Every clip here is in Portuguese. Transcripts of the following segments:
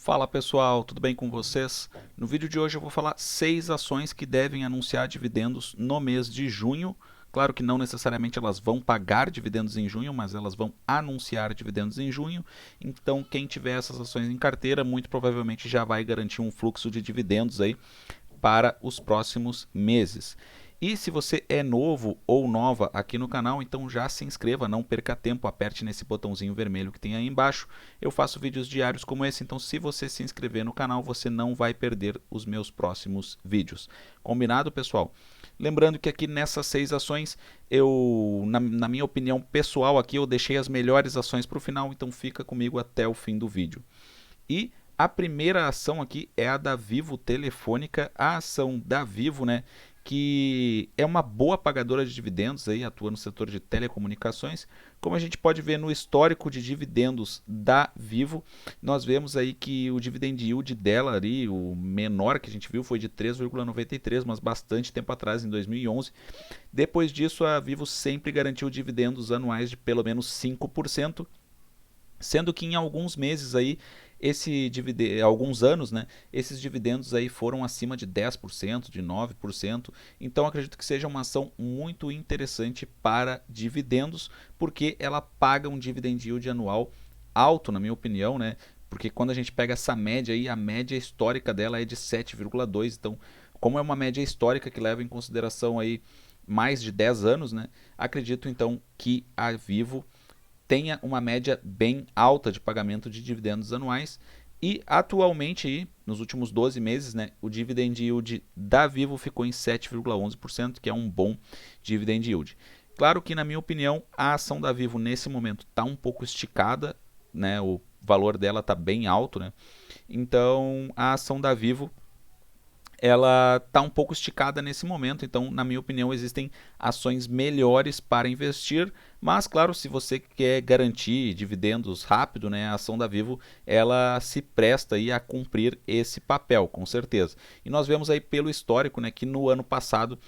Fala pessoal, tudo bem com vocês? No vídeo de hoje eu vou falar 6 ações que devem anunciar dividendos no mês de junho. Claro que não necessariamente elas vão pagar dividendos em junho, mas elas vão anunciar dividendos em junho. Então quem tiver essas ações em carteira, muito provavelmente já vai garantir um fluxo de dividendos aí para os próximos meses. E se você é novo ou nova aqui no canal, então já se inscreva, não perca tempo, aperte nesse botãozinho vermelho que tem aí embaixo. Eu faço vídeos diários como esse, então se você se inscrever no canal, você não vai perder os meus próximos vídeos. Combinado, pessoal? Lembrando que aqui nessas 6 ações, na minha opinião pessoal aqui, eu deixei as melhores ações para o final, então fica comigo até o fim do vídeo. E a primeira ação aqui é a da Vivo Telefônica, a ação da Vivo, né, que é uma boa pagadora de dividendos, aí, atua no setor de telecomunicações. Como a gente pode ver no histórico de dividendos da Vivo, nós vemos aí que o dividend yield dela, ali, o menor que a gente viu foi de 3,93, mas bastante tempo atrás, em 2011. Depois disso, a Vivo sempre garantiu dividendos anuais de pelo menos 5%, sendo que em alguns meses aí alguns anos, né, esses dividendos aí foram acima de 10%, de 9%. Então acredito que seja uma ação muito interessante para dividendos, porque ela paga um dividend yield anual alto, na minha opinião, né? Porque quando a gente pega essa média aí, a média histórica dela é de 7,2. Então, como é uma média histórica que leva em consideração aí mais de 10 anos, né? Acredito então que a Vivo tenha uma média bem alta de pagamento de dividendos anuais. E atualmente, aí, nos últimos 12 meses, né, o dividend yield da Vivo ficou em 7,11%, que é um bom dividend yield. Claro que, na minha opinião, a ação da Vivo nesse momento está um pouco esticada, né, o valor dela está bem alto, né? Então a ação da Vivo ela está um pouco esticada nesse momento, então, na minha opinião, existem ações melhores para investir, mas, claro, se você quer garantir dividendos rápido, né, a ação da Vivo ela se presta aí a cumprir esse papel, com certeza. E nós vemos aí pelo histórico, né, que no ano passado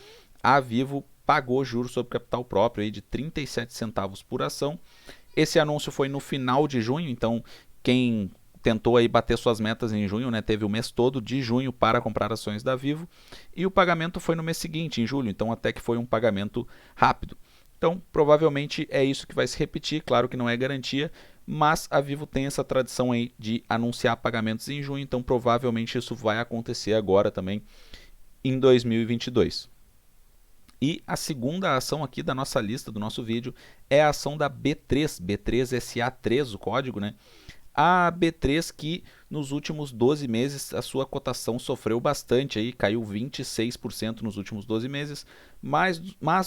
a Vivo pagou juros sobre capital próprio aí de 37 centavos por ação. Esse anúncio foi no final de junho, então quem tentou aí bater suas metas em junho, né, teve o mês todo de junho para comprar ações da Vivo, e o pagamento foi no mês seguinte, em julho, então até que foi um pagamento rápido. Então, provavelmente é isso que vai se repetir, claro que não é garantia, mas a Vivo tem essa tradição aí de anunciar pagamentos em junho, então provavelmente isso vai acontecer agora também em 2022. E a segunda ação aqui da nossa lista, do nosso vídeo, é a ação da B3, B3SA3, o código, né? A B3 que nos últimos 12 meses a sua cotação sofreu bastante, aí, caiu 26% nos últimos 12 meses, mas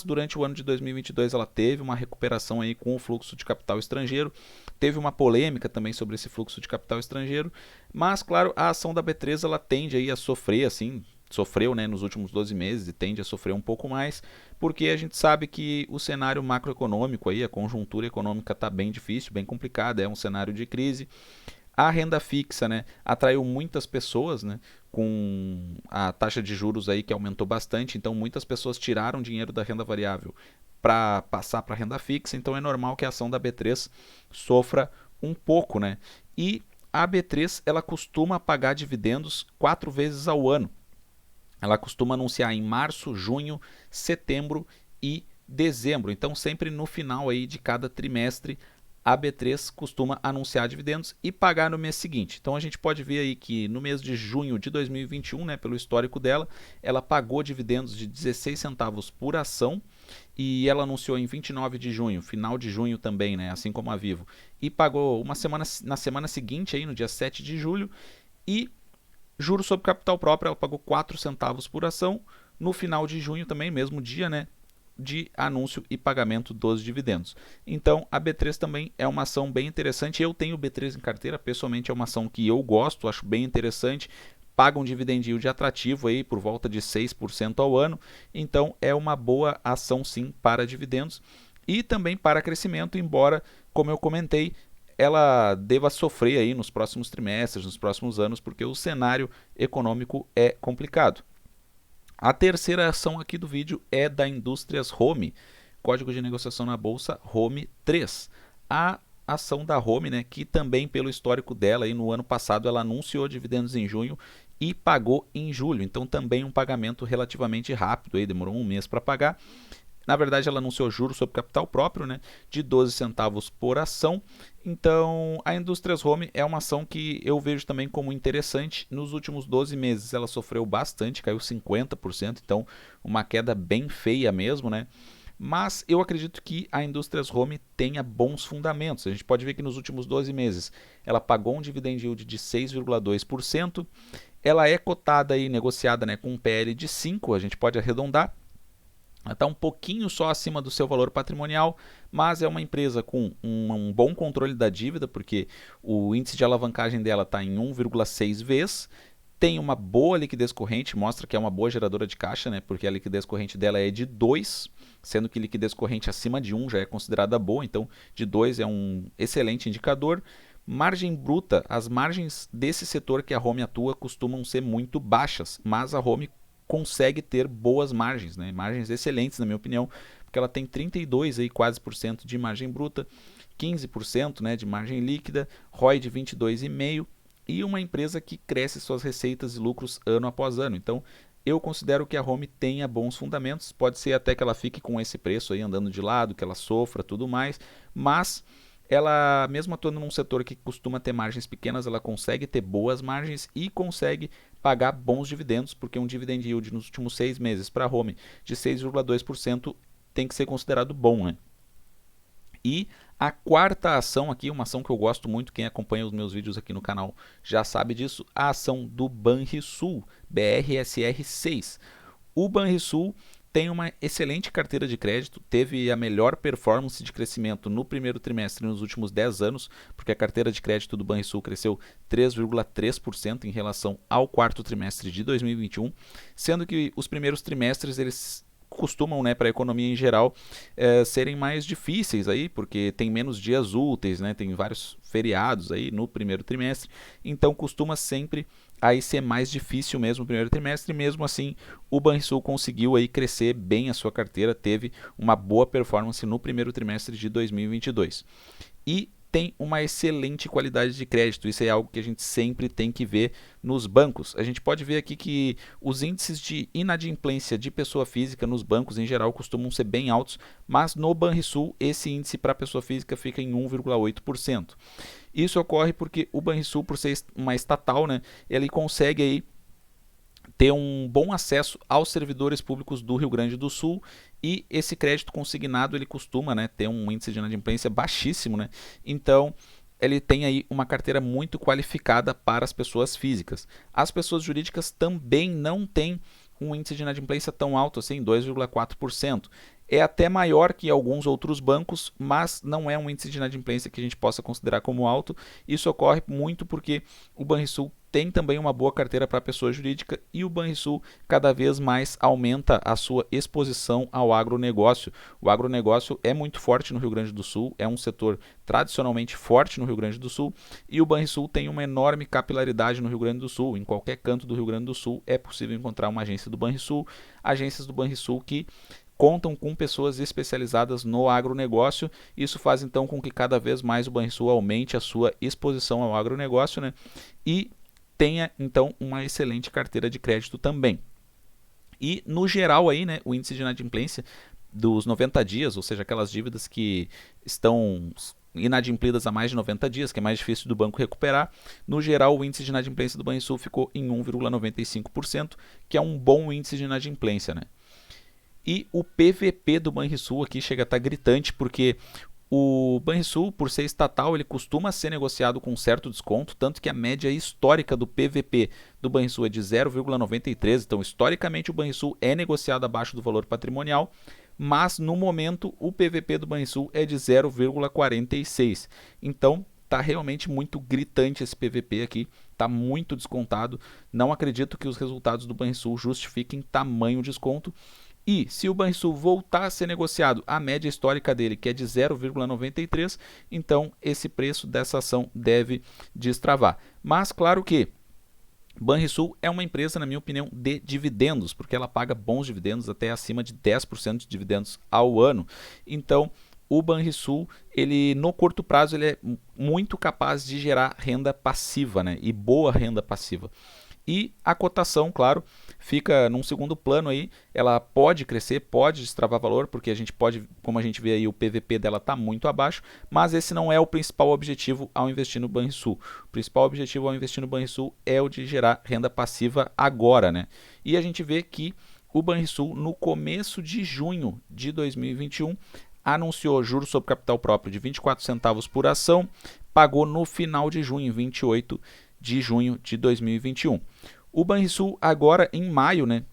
durante o ano de 2022 ela teve uma recuperação aí com o fluxo de capital estrangeiro, teve uma polêmica também sobre esse fluxo de capital estrangeiro, mas claro, a ação da B3 ela tende aí a sofrer assim, sofreu, né, nos últimos 12 meses e tende a sofrer um pouco mais, porque a gente sabe que o cenário macroeconômico, aí, a conjuntura econômica está bem difícil, bem complicada, é um cenário de crise. A renda fixa, né, atraiu muitas pessoas, né, com a taxa de juros aí que aumentou bastante, então muitas pessoas tiraram dinheiro da renda variável para passar para a renda fixa, então é normal que a ação da B3 sofra um pouco, né? E a B3 ela costuma pagar dividendos 4 vezes ao ano. Ela costuma anunciar em março, junho, setembro e dezembro. Então, sempre no final aí de cada trimestre, a B3 costuma anunciar dividendos e pagar no mês seguinte. Então, a gente pode ver aí que no mês de junho de 2021, né, pelo histórico dela, ela pagou dividendos de 16 centavos por ação e ela anunciou em 29 de junho, final de junho também, né, assim como a Vivo, e pagou na semana seguinte, aí, no dia 7 de julho, e juros sobre capital próprio, ela pagou 4 centavos por ação. No final de junho também, mesmo dia, né, de anúncio e pagamento dos dividendos. Então, a B3 também é uma ação bem interessante. Eu tenho B3 em carteira, pessoalmente é uma ação que eu gosto, acho bem interessante. Paga um dividend yield atrativo aí por volta de 6% ao ano. Então, é uma boa ação sim para dividendos e também para crescimento, embora, como eu comentei, ela deva sofrer aí nos próximos trimestres, nos próximos anos, porque o cenário econômico é complicado. A terceira ação aqui do vídeo é da Indústrias Home, código de negociação na bolsa Home 3. A ação da Home, né, que também pelo histórico dela, aí no ano passado ela anunciou dividendos em junho e pagou em julho, então também um pagamento relativamente rápido, aí demorou um mês para pagar. Na verdade, ela anunciou juros sobre capital próprio, né, de 12 centavos por ação. Então, a Indústrias Home é uma ação que eu vejo também como interessante. Nos últimos 12 meses, ela sofreu bastante, caiu 50%, então uma queda bem feia mesmo, né? Mas eu acredito que a Indústrias Home tenha bons fundamentos. A gente pode ver que nos últimos 12 meses ela pagou um dividend yield de 6,2%. Ela é cotada e negociada, né, com um PL de 5, a gente pode arredondar. Ela está um pouquinho só acima do seu valor patrimonial, mas é uma empresa com um bom controle da dívida, porque o índice de alavancagem dela está em 1,6 vezes, tem uma boa liquidez corrente, mostra que é uma boa geradora de caixa, né? Porque a liquidez corrente dela é de 2, sendo que liquidez corrente acima de 1 já é considerada boa, então de 2 é um excelente indicador. Margem bruta, as margens desse setor que a Home atua costumam ser muito baixas, mas a Home consegue ter boas margens, né? Margens excelentes, na minha opinião, porque ela tem 32 aí, quase por cento de margem bruta, 15%, né, de margem líquida, ROI de 22,5% e uma empresa que cresce suas receitas e lucros ano após ano. Então, eu considero que a Home tenha bons fundamentos, pode ser até que ela fique com esse preço aí andando de lado, que ela sofra, tudo mais, mas ela, mesmo atuando num setor que costuma ter margens pequenas, ela consegue ter boas margens e consegue pagar bons dividendos, porque um dividend yield nos últimos 6 meses para a Home de 6,2% tem que ser considerado bom, né? E a quarta ação aqui, uma ação que eu gosto muito, quem acompanha os meus vídeos aqui no canal já sabe disso, a ação do Banrisul, BRSR6. O Banrisul tem uma excelente carteira de crédito, teve a melhor performance de crescimento no primeiro trimestre nos últimos 10 anos, porque a carteira de crédito do Banrisul cresceu 3,3% em relação ao quarto trimestre de 2021, sendo que os primeiros trimestres eles costumam, né, para a economia em geral, serem mais difíceis aí, porque tem menos dias úteis, né, tem vários feriados aí no primeiro trimestre, então costuma sempre aí ser mais difícil mesmo o primeiro trimestre, e mesmo assim o Banrisul conseguiu aí crescer bem a sua carteira, teve uma boa performance no primeiro trimestre de 2022. E tem uma excelente qualidade de crédito, isso é algo que a gente sempre tem que ver nos bancos. A gente pode ver aqui que os índices de inadimplência de pessoa física nos bancos em geral costumam ser bem altos, mas no Banrisul esse índice para pessoa física fica em 1,8%. Isso ocorre porque o Banrisul, por ser uma estatal, né, ele consegue aí ter um bom acesso aos servidores públicos do Rio Grande do Sul, e esse crédito consignado ele costuma, né, ter um índice de inadimplência baixíssimo, né? Então ele tem aí uma carteira muito qualificada para as pessoas físicas. As pessoas jurídicas também não têm um índice de inadimplência tão alto assim, 2,4%. É até maior que alguns outros bancos, mas não é um índice de inadimplência que a gente possa considerar como alto. Isso ocorre muito porque o Banrisul tem também uma boa carteira para a pessoa jurídica e o Banrisul cada vez mais aumenta a sua exposição ao agronegócio. O agronegócio é muito forte no Rio Grande do Sul, é um setor tradicionalmente forte no Rio Grande do Sul, e o Banrisul tem uma enorme capilaridade no Rio Grande do Sul. Em qualquer canto do Rio Grande do Sul é possível encontrar uma agência do Banrisul, agências do Banrisul que contam com pessoas especializadas no agronegócio. Isso faz então com que cada vez mais o Banrisul aumente a sua exposição ao agronegócio, né? E tenha então uma excelente carteira de crédito também. E no geral aí, né, o índice de inadimplência dos 90 dias, ou seja, aquelas dívidas que estão inadimplidas há mais de 90 dias, que é mais difícil do banco recuperar, no geral o índice de inadimplência do Banrisul ficou em 1,95%, que é um bom índice de inadimplência, né? E o PVP do Banrisul aqui chega a estar gritante, porque o Banrisul, por ser estatal, ele costuma ser negociado com certo desconto, tanto que a média histórica do PVP do Banrisul é de 0,93, então historicamente o Banrisul é negociado abaixo do valor patrimonial, mas no momento o PVP do Banrisul é de 0,46. Então está realmente muito gritante esse PVP aqui, está muito descontado. Não acredito que os resultados do Banrisul justifiquem tamanho desconto. E se o Banrisul voltar a ser negociado a média histórica dele, que é de 0,93, então esse preço dessa ação deve destravar. Mas claro que Banrisul é uma empresa, na minha opinião, de dividendos, porque ela paga bons dividendos, até acima de 10% de dividendos ao ano. Então o Banrisul, ele no curto prazo, ele é muito capaz de gerar renda passiva, né? E boa renda passiva. E a cotação, claro, fica num segundo plano aí, ela pode crescer, pode destravar valor, porque a gente pode, como a gente vê aí, o PVP dela está muito abaixo, mas esse não é o principal objetivo ao investir no Banrisul. O principal objetivo ao investir no Banrisul é o de gerar renda passiva agora, né? E a gente vê que o Banrisul, no começo de junho de 2021, anunciou juros sobre capital próprio de 24 centavos por ação, pagou no final de junho, 28 de junho de 2021. O Banrisul agora em maio, né,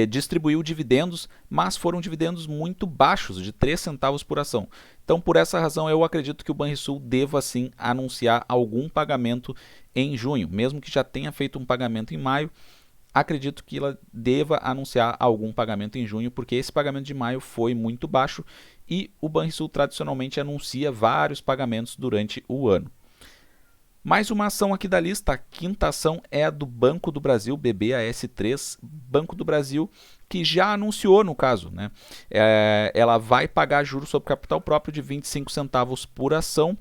distribuiu dividendos, mas foram dividendos muito baixos, de 3 centavos por ação. Então, por essa razão, eu acredito que o Banrisul deva sim anunciar algum pagamento em junho, mesmo que já tenha feito um pagamento em maio. Acredito que ela deva anunciar algum pagamento em junho, porque esse pagamento de maio foi muito baixo e o Banrisul tradicionalmente anuncia vários pagamentos durante o ano. Mais uma ação aqui da lista, a quinta ação é a do Banco do Brasil, BBAS3, Banco do Brasil, que já anunciou no caso, né? Ela vai pagar juros sobre capital próprio de 25 centavos por ação,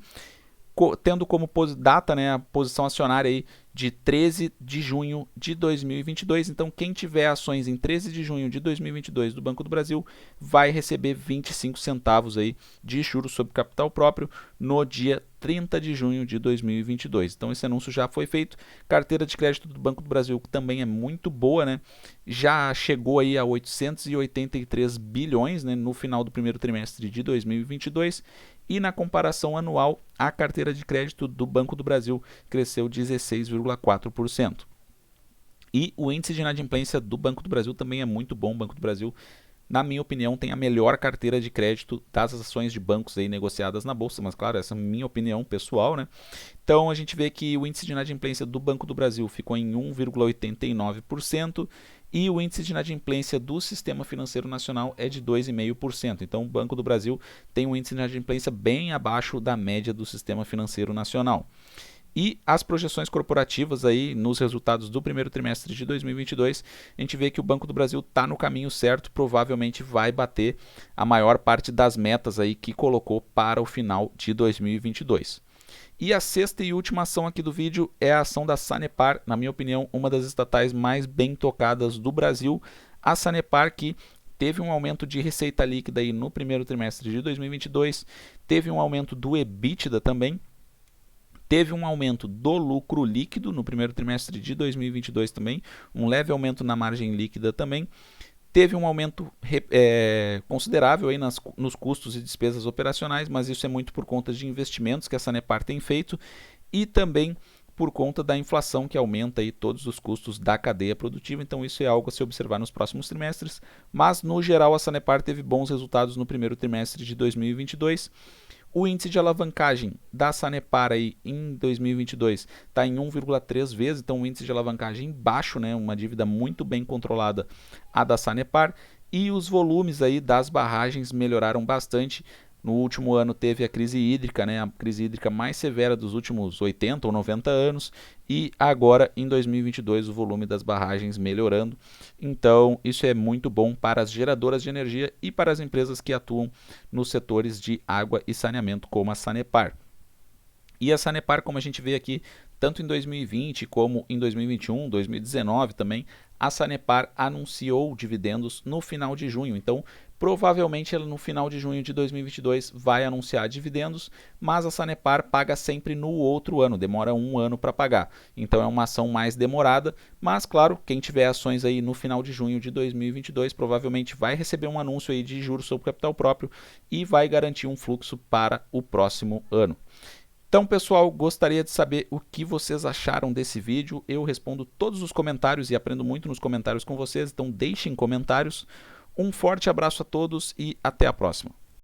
tendo como data, né, a posição acionária aí de 13 de junho de 2022. Então, quem tiver ações em 13 de junho de 2022 do Banco do Brasil vai receber 25 centavos aí de juros sobre capital próprio no dia 30 de junho de 2022. Então, esse anúncio já foi feito. Carteira de crédito do Banco do Brasil também é muito boa, né? Já chegou aí a 883 bilhões, né, no final do primeiro trimestre de 2022. E na comparação anual, a carteira de crédito do Banco do Brasil cresceu 16,4%. E o índice de inadimplência do Banco do Brasil também é muito bom. O Banco do Brasil, na minha opinião, tem a melhor carteira de crédito das ações de bancos aí negociadas na bolsa, mas claro, essa é a minha opinião pessoal, né? Então a gente vê que o índice de inadimplência do Banco do Brasil ficou em 1,89% e o índice de inadimplência do Sistema Financeiro Nacional é de 2,5%. Então o Banco do Brasil tem um índice de inadimplência bem abaixo da média do Sistema Financeiro Nacional. E as projeções corporativas aí nos resultados do primeiro trimestre de 2022, a gente vê que o Banco do Brasil está no caminho certo, provavelmente vai bater a maior parte das metas aí que colocou para o final de 2022. E a sexta e última ação aqui do vídeo é a ação da Sanepar, na minha opinião, uma das estatais mais bem tocadas do Brasil. A Sanepar que teve um aumento de receita líquida aí no primeiro trimestre de 2022, teve um aumento do EBITDA também, teve um aumento do lucro líquido no primeiro trimestre de 2022 também, um leve aumento na margem líquida também, teve um aumento considerável aí nos custos e despesas operacionais, mas isso é muito por conta de investimentos que a Sanepar tem feito e também por conta da inflação que aumenta aí todos os custos da cadeia produtiva, então isso é algo a se observar nos próximos trimestres, mas no geral a Sanepar teve bons resultados no primeiro trimestre de 2022. O índice de alavancagem da Sanepar aí em 2022 está em 1,3 vezes, então um índice de alavancagem baixo, né, uma dívida muito bem controlada a da Sanepar, e os volumes aí das barragens melhoraram bastante. No último ano teve a crise hídrica, né, a crise hídrica mais severa dos últimos 80 ou 90 anos, e agora em 2022 o volume das barragens melhorando. Então isso é muito bom para as geradoras de energia e para as empresas que atuam nos setores de água e saneamento, como a Sanepar. E a Sanepar, como a gente vê aqui, tanto em 2020 como em 2021, 2019 também, a Sanepar anunciou dividendos no final de junho. Então, provavelmente ela no final de junho de 2022 vai anunciar dividendos, mas a Sanepar paga sempre no outro ano, demora um ano para pagar. Então é uma ação mais demorada, mas claro, quem tiver ações aí no final de junho de 2022 provavelmente vai receber um anúncio aí de juros sobre capital próprio e vai garantir um fluxo para o próximo ano. Então, pessoal, gostaria de saber o que vocês acharam desse vídeo. Eu respondo todos os comentários e aprendo muito nos comentários com vocês, então deixem comentários. Um forte abraço a todos e até a próxima.